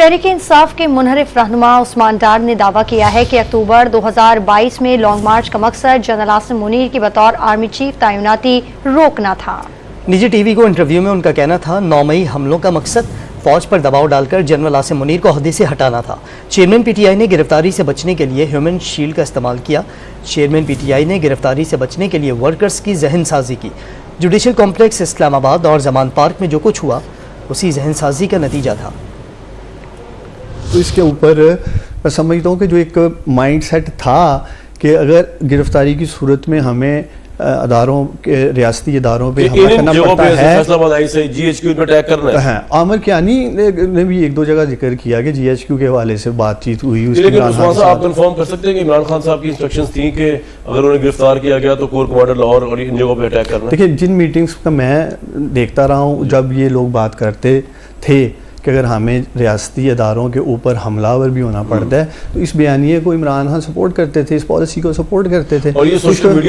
तहरीक इंसाफ के मुनहरिफ रहनुमा उस्मान डार ने दावा किया है कि अक्टूबर 2022 में लॉन्ग मार्च का मकसद जनरल आसिम मुनीर की बतौर आर्मी चीफ तैनाती रोकना था। निजी टीवी को इंटरव्यू में उनका कहना था 9 मई हमलों का मकसद फौज पर दबाव डालकर जनरल आसिम मुनीर को ओहदे से हटाना था। चेयरमैन पीटीआई ने गिरफ्तारी से बचने के लिए ह्यूमन शील्ड का इस्तेमाल किया। चेयरमैन पीटीआई ने गिरफ्तारी से बचने के लिए वर्कर्स की जहन साजी की। जुडिशल कॉम्प्लेक्स इस्लामाबाद और जमान पार्क में जो कुछ हुआ उसी जहन साजी का नतीजा था। तो इसके ऊपर मैं समझता हूँ कि जो एक माइंड सेट था कि अगर गिरफ्तारी की सूरत में हमें अदारों के रियासती इदारों पे हमला करना पड़ता है, जीएचक्यू पे अटैक करना है। आमिर कियानी ने भी एक दो जगह जिक्र किया कि जीएचक्यू के हवाले से बातचीत हुई। लेकिन आप कंफर्म कर सकते हैं कि इमरान खान साहब की इंस्ट्रक्शंस थी कि अगर उन्हें गिरफ्तार किया गया तो कोर कमांडर लाहौर और इन जगहों पे अटैक करना। देखिए, जिन मीटिंग्स का मैं देखता रहा हूँ, जब ये लोग बात करते थे कि अगर हमें रियासती अदारों के ऊपर हमलावर भी होना पड़ता है, तो इस बयानिए को इमरान खान सपोर्ट करते थे, इस पॉलिसी को सपोर्ट करते थे। और ये सोशल मीडिया